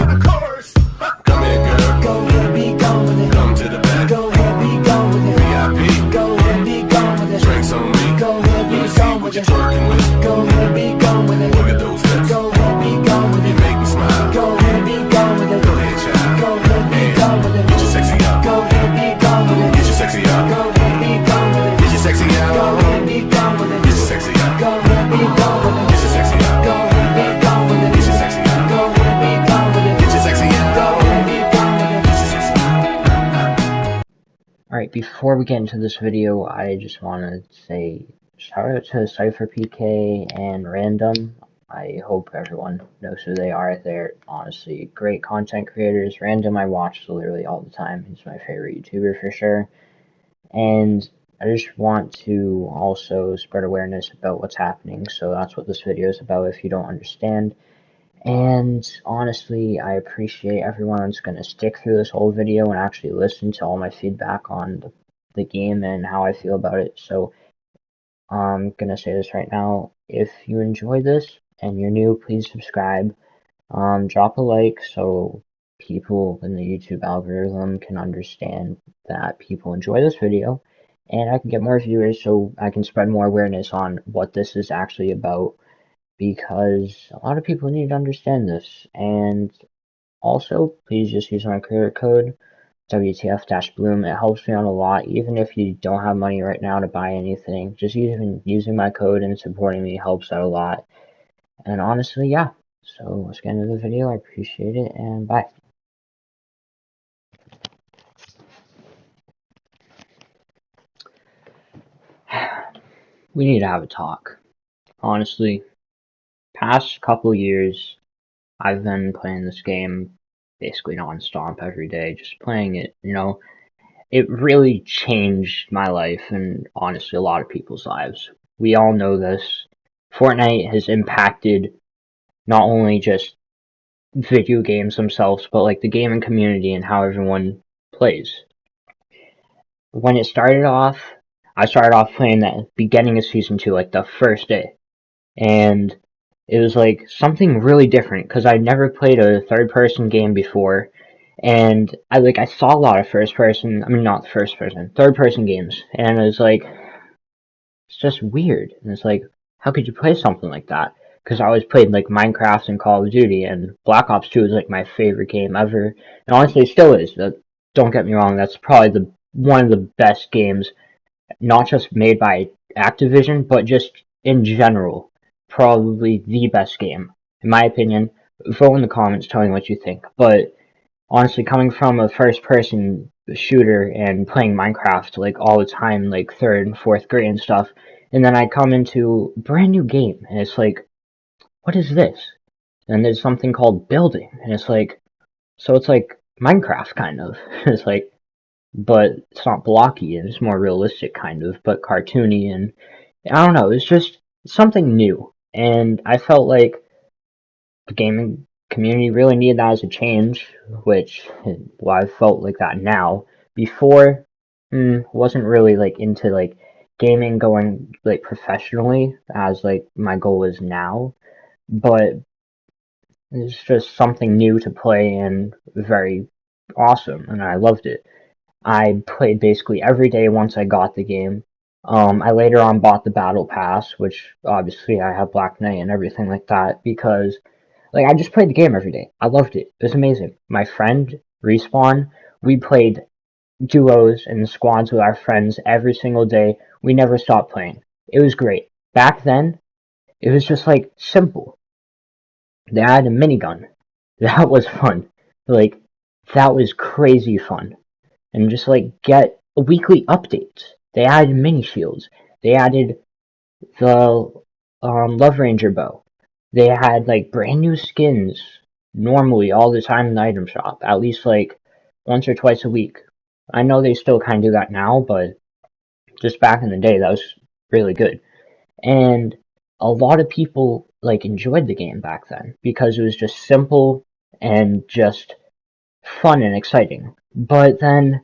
the chorus. Come here, girl. Go ahead, be gone with it. Come to the back. Go ahead, be gone with it. VIP. Go ahead, be gone with it. Drinks on me. Go ahead, be gone with it. Twerking with. Go ahead, be gone with it. Look at those hips. Go ahead, be gone with it. You make me smile. Go ahead, be gone with it. Go ahead, child. Go ahead, be gone with it. Get your sexy out. Go ahead, be gone with it. Get your sexy out. Go ahead, be gone with it. Get your sexy out. Go ahead, be gone with it. Get your sexy out. Go ahead, be gone with it. Get your sexy out. Go ahead, be gone with it. Get your sexy out. Go ahead, be gone with it. Get your sexy out. Go ahead, be gone with it. Get your sexy out. Alright, before we get into this video, I just want to say shout out to SHAREfactory and Random. I hope everyone knows who they are. They're honestly great content creators. Random I watch literally all the time. He's my favorite YouTuber for sure. And I just want to also spread awareness about what's happening. So that's what this video is about if you don't understand. And honestly, I appreciate everyone that's going to stick through this whole video and actually listen to all my feedback on the game and how I feel about it. So I'm going to say this right now. If you enjoy this and you're new, please subscribe. Drop a like so people in the YouTube algorithm can understand that people enjoy this video. And I can get more viewers so I can spread more awareness on what this is actually about. Because a lot of people need to understand this. And also, please just use my creator code, WTF-Bloom. It helps me out a lot. Even if you don't have money right now to buy anything, just even using my code and supporting me helps out a lot. And honestly, yeah. So let's get into the video. I appreciate it, and bye. We need to have a talk. Honestly, past couple years, I've been playing this game basically non-stop every day, just playing it, you know. It really changed my life and honestly a lot of people's lives. We all know this. Fortnite has impacted not only just video games themselves, but like the gaming community and how everyone plays. When it started off, I started off playing that beginning of Season 2, like the first day. And it was like something really different because I'd never played a third-person game before. And I saw a lot of third-person games. And it was like, it's just weird. And it's like, how could you play something like that? Because I always played like Minecraft and Call of Duty, and Black Ops 2 is like my favorite game ever. And honestly, it still is. Don't get me wrong, that's probably one of the best games, not just made by Activision, but just in general. Probably the best game, in my opinion. Vote in the comments telling what you think. But honestly, coming from a first-person shooter and playing Minecraft like all the time, like 3rd and 4th grade and stuff, and then I come into a brand new game, and it's like, what is this? And there's something called building, and it's like, so it's like Minecraft kind of. It's like, but it's not blocky, and it's more realistic kind of, but cartoony, and I don't know, it's just something new. And I felt like the gaming community really needed that as a change, which, well, I felt like that now. Before, wasn't really like into like gaming going like professionally as like my goal is now, but it's just something new to play and very awesome, and I loved it. I played basically every day once I got the game. I later on bought the Battle Pass, which obviously I have Black Knight and everything like that, because like I just played the game every day. I loved it. It was amazing. My friend, Respawn, we played duos and squads with our friends every single day. We never stopped playing. It was great. Back then, it was just like simple. They had a minigun. That was fun. Like, that was crazy fun. And just like get weekly updates. They added mini shields. They added the Love Ranger bow. They had like brand new skins normally all the time in the item shop, at least like once or twice a week. I know they still kind of do that now, but just back in the day, that was really good. And a lot of people like enjoyed the game back then because it was just simple and just fun and exciting. But then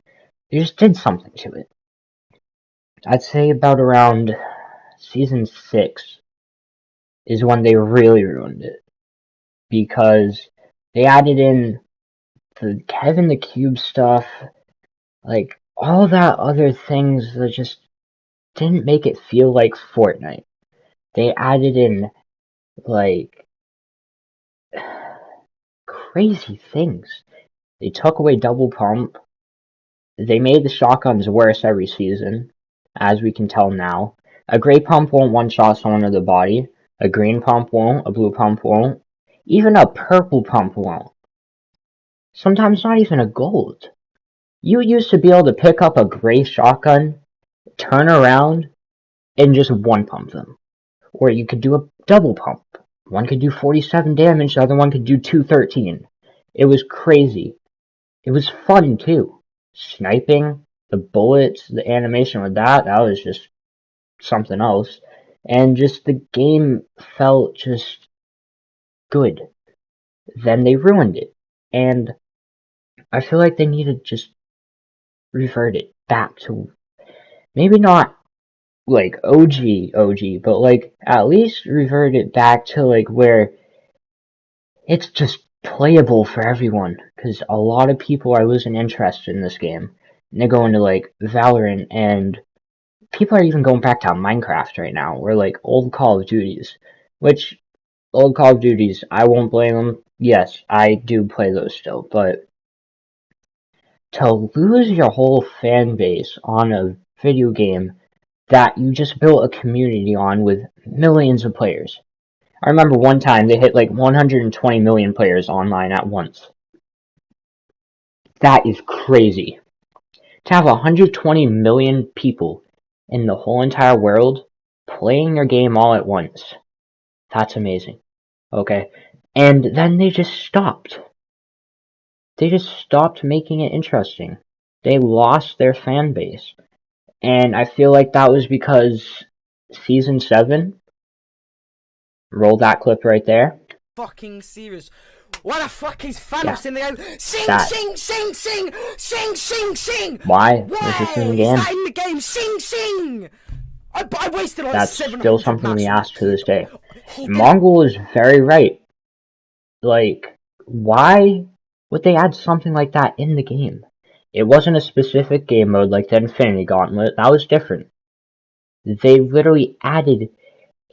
they just did something to it. I'd say about around Season 6 is when they really ruined it. Because They added in the Kevin the Cube stuff, like all that other things that just didn't make it feel like Fortnite. They added in like crazy things. They took away double pump. They made the shotguns worse every season, as we can tell now. A gray pump won't one-shot someone in the body. A green pump won't. A blue pump won't. Even a purple pump won't. Sometimes not even a gold. You used to be able to pick up a gray shotgun, turn around, and just one pump them. Or you could do a double pump. One could do 47 damage, the other one could do 213. It was crazy. It was fun too. Sniping, the bullets, the animation with that was just something else. And just the game felt just good. Then they ruined it. And I feel like they need to just revert it back to maybe not like OG, but like at least revert it back to like where it's just playable for everyone. Because a lot of people are losing interest in this game. And they're going to like Valorant, and people are even going back to Minecraft right now, or like old Call of Duties. Which, old Call of Duties, I won't blame them. Yes, I do play those still, but to lose your whole fan base on a video game that you just built a community on with millions of players. I remember one time they hit like 120 million players online at once. That is crazy. To have 120 million people in the whole entire world playing your game all at once. That's amazing. Okay. And then they just stopped. They just stopped making it interesting. They lost their fan base. And I feel like that was because Season 7, roll that clip right there. Fucking serious. What the fuck is Thanos in the game? Sing, That. sing, sing, sing, sing, sing, sing. Why? Why This is in the is game. that in the game? Sing, sing. I wasted like That's 700 still something we max. ask to this day. Mongol is very right. Like, why would they add something like that in the game? It wasn't a specific game mode like the Infinity Gauntlet. That was different. They literally added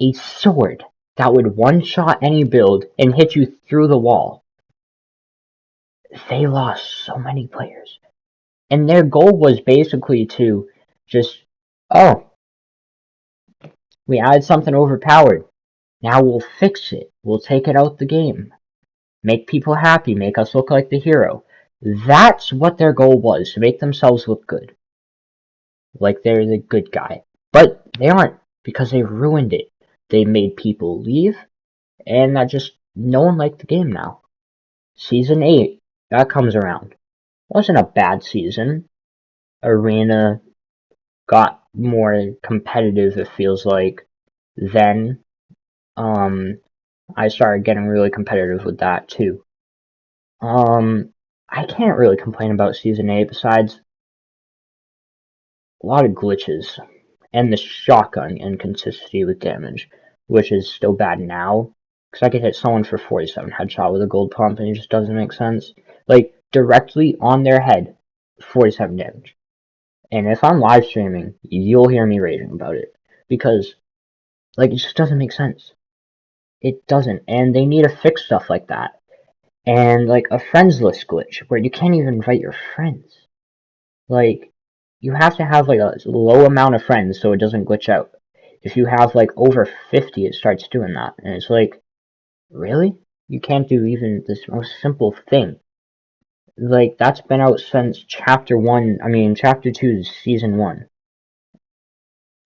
a sword that would one-shot any build and hit you through the wall. They lost so many players. And their goal was basically to just, oh, we added something overpowered. Now we'll fix it. We'll take it out the game. Make people happy. Make us look like the hero. That's what their goal was, to make themselves look good. Like they're the good guy. But they aren't, because they ruined it. They made people leave, and that just, no one liked the game now. Season 8, that comes around. Wasn't a bad season. Arena got more competitive, it feels like. Then, I started getting really competitive with that too. I can't really complain about Season 8 besides a lot of glitches and the shotgun inconsistency with damage, which is still bad now, because I could hit someone for 47 headshot with a gold pump and it just doesn't make sense. Like, directly on their head, 47 damage. And if I'm live streaming, you'll hear me raging about it, because, like, it just doesn't make sense. It doesn't, and they need to fix stuff like that. And, like, a friends list glitch, where you can't even invite your friends. Like, you have to have, like, a low amount of friends so it doesn't glitch out. If you have, like, over 50, it starts doing that. And it's like, really? You can't do even this most simple thing. Like, that's been out since Chapter 2's Season 1.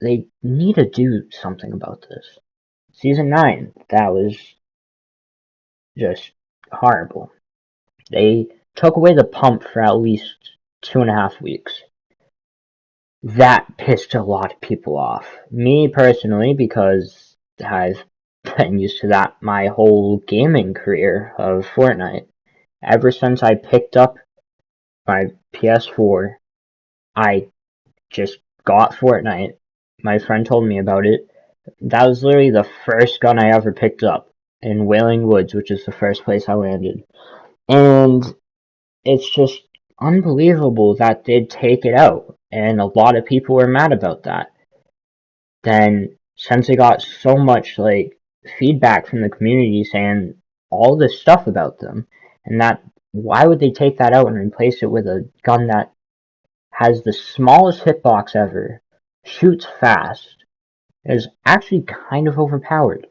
They need to do something about this. Season 9, that was just horrible. They took away the pump for at least 2.5 weeks. That pissed a lot of people off. Me personally, because I've been used to that my whole gaming career of Fortnite. Ever since I picked up my PS4, I just got Fortnite. My friend told me about it. That was literally the first gun I ever picked up in Wailing Woods, which is the first place I landed. And it's just unbelievable that they'd take it out, and a lot of people were mad about that. Then, since they got so much like feedback from the community saying all this stuff about them, and that why would they take that out and replace it with a gun that has the smallest hitbox ever, shoots fast, is actually kind of overpowered?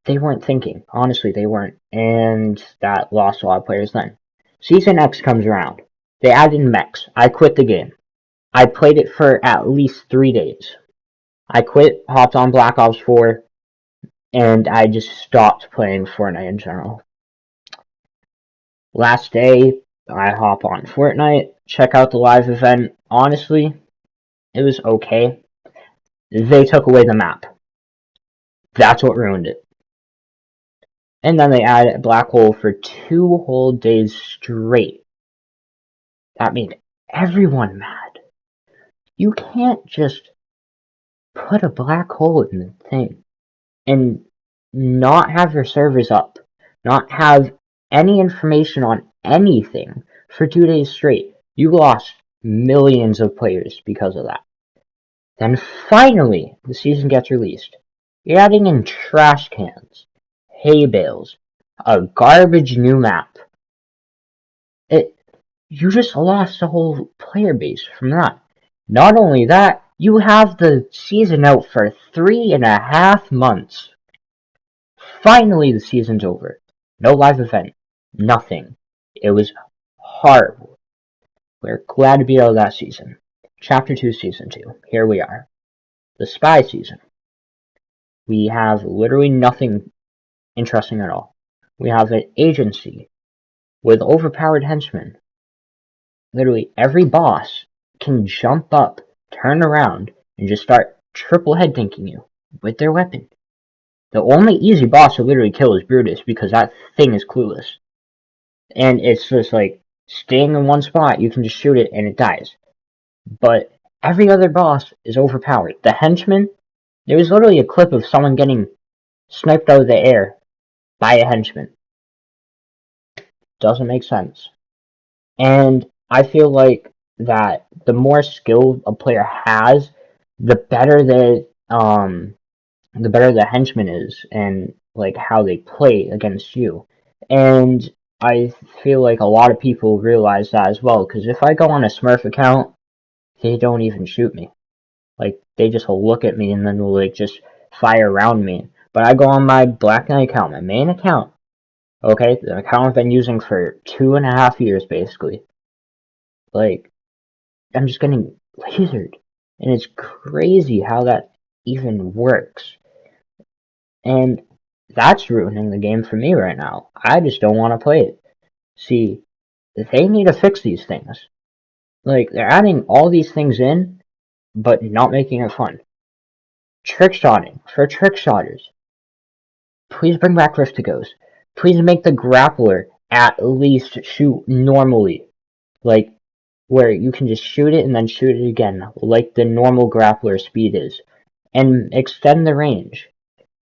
They weren't thinking. Honestly, they weren't. And that lost a lot of players then. Season X comes around. They added mechs. I quit the game. I played it for at least 3 days. I quit, hopped on Black Ops 4, and I just stopped playing Fortnite in general. Last day, I hop on Fortnite, check out the live event. Honestly, it was okay. They took away the map. That's what ruined it. And then they added Black Hole for 2 whole days straight. That made everyone mad. You can't just put a black hole in the thing and not have your servers up, not have any information on anything for 2 days straight. You lost millions of players because of that. Then finally, the season gets released. You're adding in trash cans, hay bales, a garbage new map. You just lost the whole player base from that. Not only that, you have the season out for 3.5 months. Finally, the season's over. No live event. Nothing. It was horrible. We're glad to be out of that season. Chapter 2, Season 2. Here we are. The Spy Season. We have literally nothing interesting at all. We have an agency with overpowered henchmen. Literally every boss can jump up, turn around, and just start triple head dinking you with their weapon. The only easy boss to literally kill is Brutus because that thing is clueless. And it's just like staying in one spot, you can just shoot it and it dies. But every other boss is overpowered. The henchmen, there was literally a clip of someone getting sniped out of the air by a henchman. Doesn't make sense. And I feel like that the more skill a player has, the better the henchman is, and like how they play against you. And I feel like a lot of people realize that as well. Because if I go on a Smurf account, they don't even shoot me. Like they just look at me and then will like just fire around me. But I go on my Black Knight account, my main account. Okay, the account I've been using for 2.5 years basically. Like, I'm just getting lasered. And it's crazy how that even works. And that's ruining the game for me right now. I just don't want to play it. See, they need to fix these things. Like, they're adding all these things in, but not making it fun. Trickshotting for trickshotters. Please bring back Riftigos. Please make the grappler at least shoot normally. Like, where you can just shoot it and then shoot it again, like the normal grappler speed is. And extend the range.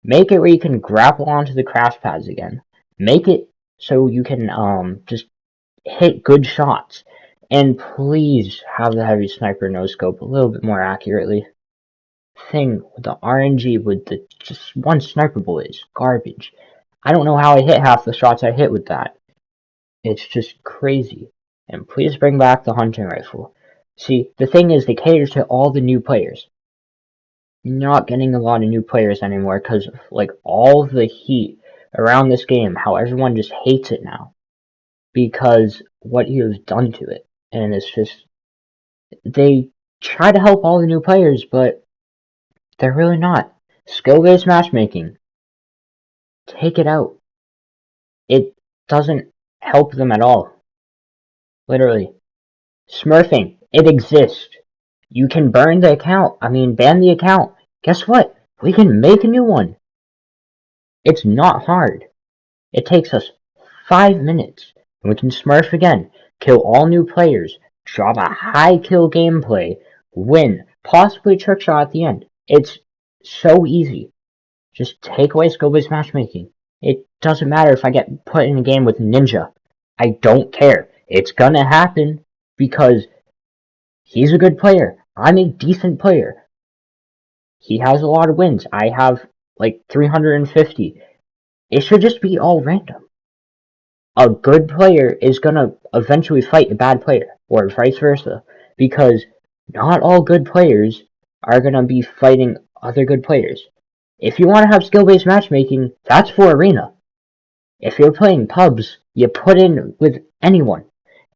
Make it where you can grapple onto the crash pads again. Make it so you can just hit good shots. And please have the heavy sniper no scope a little bit more accurately. Thing with the RNG with the just one sniper bullet is garbage. I don't know how I hit half the shots I hit with that. It's just crazy. And please bring back the hunting rifle. See, the thing is, they cater to all the new players. Not getting a lot of new players anymore because of like all the heat around this game, how everyone just hates it now because what you've done to it. And it's just, they try to help all the new players, but they're really not. Skill-based matchmaking, take it out. It doesn't help them at all. Literally. Smurfing, it exists. You can burn the account. Ban the account. Guess what? We can make a new one. It's not hard. It takes us 5 minutes, and we can Smurf again, kill all new players, drop a high kill gameplay, win, possibly trick shot at the end. It's so easy. Just take away skill-based matchmaking, It doesn't matter if I get put in a game with Ninja. I don't care. It's gonna happen because he's a good player. I'm a decent player. He has a lot of wins. I have like 350. It should just be all random. A good player is gonna eventually fight a bad player, or vice versa, because not all good players are gonna be fighting other good players. If you want to have skill-based matchmaking, that's for arena. If you're playing pubs, you put in with anyone.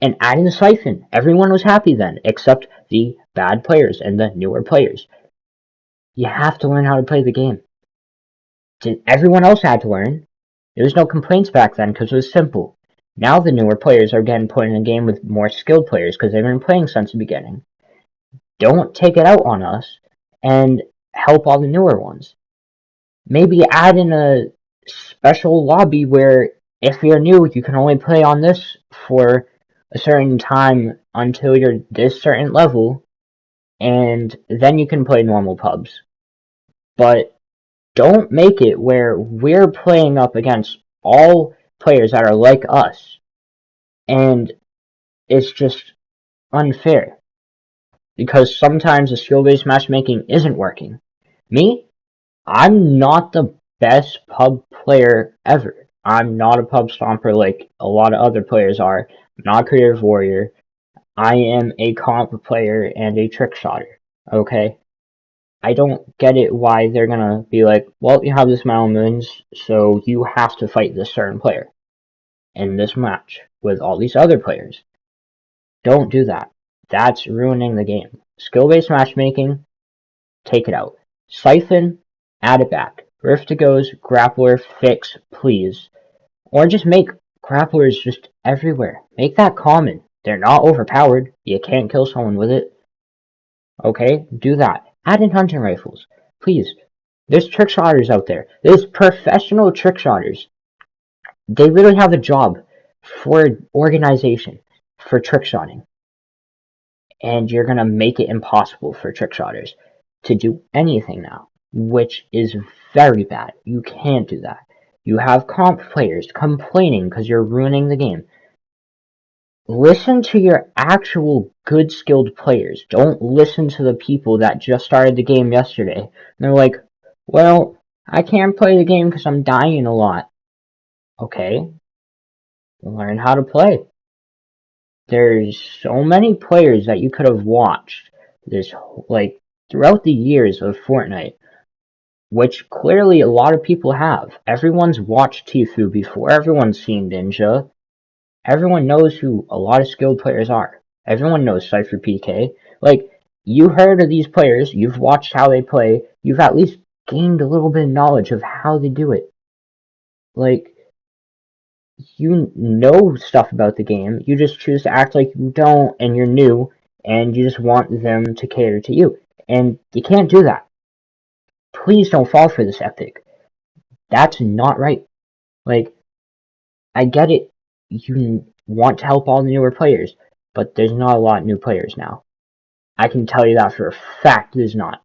And adding the siphon, everyone was happy then, except the bad players and the newer players. You have to learn how to play the game. Everyone else had to learn. There was no complaints back then because it was simple. Now the newer players are getting put in a game with more skilled players because they've been playing since the beginning. Don't take it out on us and help all the newer ones. Maybe add in a special lobby where if you're new, you can only play on this for a certain time until you're this certain level, and then you can play normal pubs. But don't make it where we're playing up against all players that are like us, and it's just unfair. Because sometimes the skill-based matchmaking isn't working. Me, I'm not the best pub player ever. I'm not a pub stomper like a lot of other players are. I'm not a creative warrior. I am a comp player and a trick shotter. Okay? I don't get it why they're gonna be like, well, you have this amount of wins, so you have to fight this certain player in this match with all these other players. Don't do that. That's ruining the game. Skill-based matchmaking, take it out. Siphon, add it back. Rift to goes, grappler, fix, please. Or just make grapplers just everywhere. Make that common. They're not overpowered. You can't kill someone with it. Okay, do that. Add in hunting rifles. Please. There's trick shotters out there. There's professional trick shotters. They literally have a job for organization for trick shotting. And you're gonna make it impossible for trick shotters to do anything now, which is very bad. You can't do that. You have comp players complaining because you're ruining the game. Listen to your actual good skilled players. Don't listen to the people that just started the game yesterday. And they're like, well, I can't play the game because I'm dying a lot. Okay, learn how to play. There's so many players that you could have watched this, like, throughout the years of Fortnite, which clearly a lot of people have. Everyone's watched Tfue before, everyone's seen Ninja, everyone knows who a lot of skilled players are. Everyone knows SHAREfactory. Like, you heard of these players, you've watched how they play, you've at least gained a little bit of knowledge of how they do it. Like, you know stuff about the game, you just choose to act like you don't, and you're new, and you just want them to cater to you. And you can't do that. Please don't fall for this epic. That's not right. Like, I get it, you want to help all the newer players, but there's not a lot of new players now. I can tell you that for a fact there's not.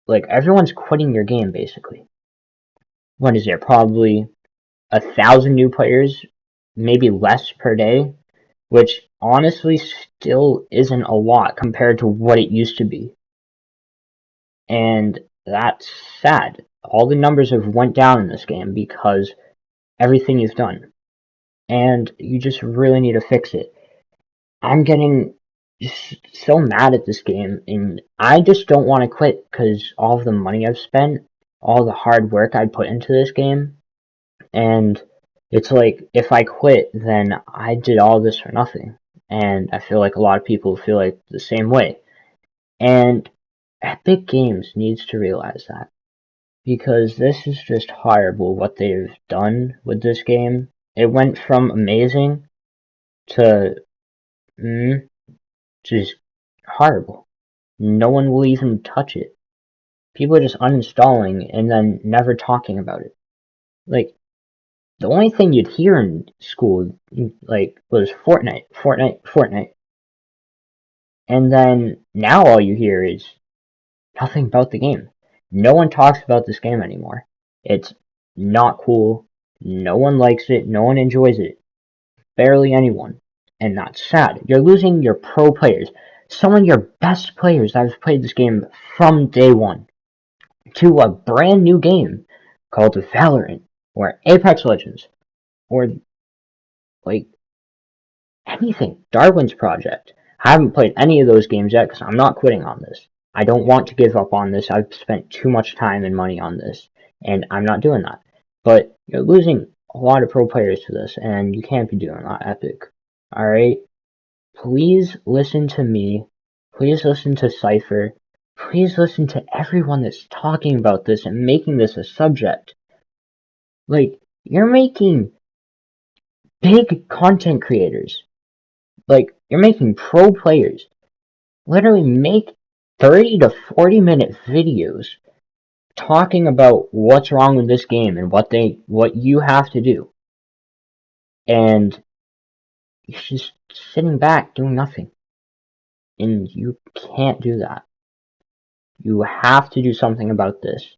Like, everyone's quitting your game, basically. What is there, probably 1,000 new players, maybe less per day, which honestly still isn't a lot compared to what it used to be. And that's sad. All the numbers have went down in this game because everything you've done. And you just really need to fix it. I'm getting just so mad at this game, and I just don't want to quit because all of the money I've spent, all the hard work I put into this game, and it's like, if I quit, then I did all this for nothing. And I feel like a lot of people feel like the same way. And Epic Games needs to realize that. Because this is just horrible what they've done with this game. It went from amazing to just horrible. No one will even touch it. People are just uninstalling and then never talking about it. Like, the only thing you'd hear in school, like, was Fortnite, Fortnite, Fortnite. And then now all you hear is nothing about the game. No one talks about this game anymore. It's not cool. No one likes it. No one enjoys it. Barely anyone. And that's sad. You're losing your pro players. Some of your best players that have played this game from day one to a brand new game called Valorant or Apex Legends or like anything. Darwin's Project. I haven't played any of those games yet because I'm not quitting on this. I don't want to give up on this. I've spent too much time and money on this, and I'm not doing that. But you're losing a lot of pro players to this, and you can't be doing that, Epic. Alright? Please listen to me. Please listen to Cypher. Please listen to everyone that's talking about this and making this a subject. Like, you're making big content creators. Like, you're making pro players literally make 30 to 40 minute videos talking about what's wrong with this game and what you have to do. And you're just sitting back doing nothing. And you can't do that. You have to do something about this.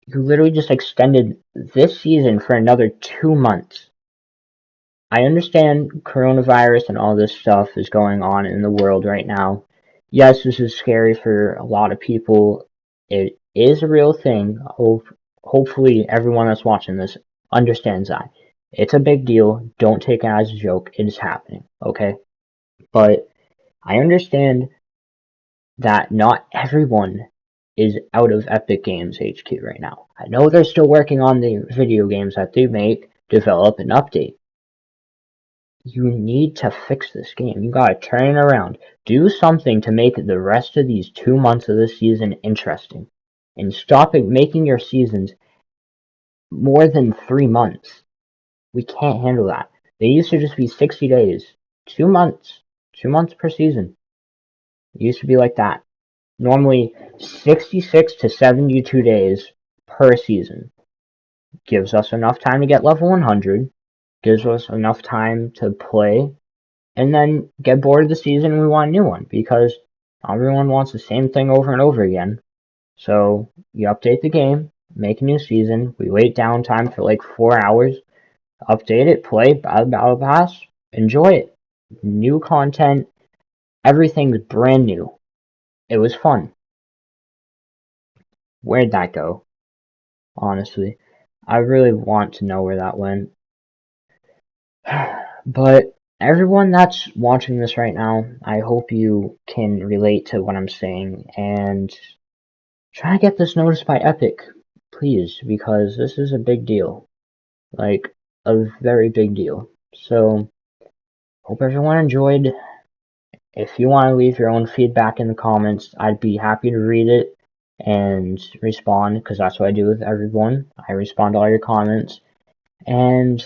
You literally just extended this season for another 2 months. I understand coronavirus and all this stuff is going on in the world right now. Yes, this is scary for a lot of people. It is a real thing. Hopefully everyone that's watching this understands that. It's a big deal. Don't take it as a joke. It is happening, okay? But I understand that not everyone is out of Epic Games HQ right now. I know they're still working on the video games that they make, develop, and update. You need to fix this game. You gotta turn it around. Do something to make the rest of these 2 months of the season interesting. And stop making your seasons more than 3 months. We can't handle that. They used to just be 60 days. 2 months. 2 months per season. It used to be like that. Normally 66 to 72 days per season. Gives us enough time to get level 100. Gives us enough time to play. And then get bored of the season and we want a new one. Because everyone wants the same thing over and over again. So you update the game. Make a new season. We wait downtime for like 4 hours. Update it. Play. Battle Pass. Enjoy it. New content. Everything's brand new. It was fun. Where'd that go? Honestly. I really want to know where that went. But everyone that's watching this right now, I hope you can relate to what I'm saying and try to get this noticed by Epic, please, because this is a big deal. Like, a very big deal. So, hope everyone enjoyed. If you want to leave your own feedback in the comments, I'd be happy to read it and respond, because that's what I do with everyone. I respond to all your comments. And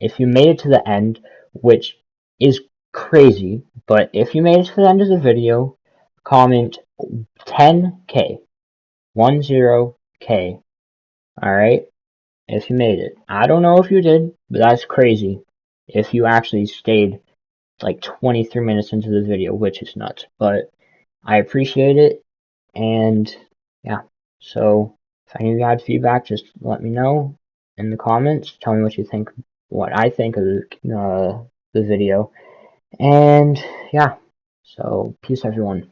if you made it to the end, which is crazy, but if you made it to the end of the video, comment 10k. 10k. Alright? If you made it. I don't know if you did, but that's crazy. If you actually stayed like 23 minutes into the video, which is nuts. But I appreciate it, and yeah. So if any of you had feedback, just let me know in the comments. Tell me what you think, what I think of the video. And yeah. So peace, everyone.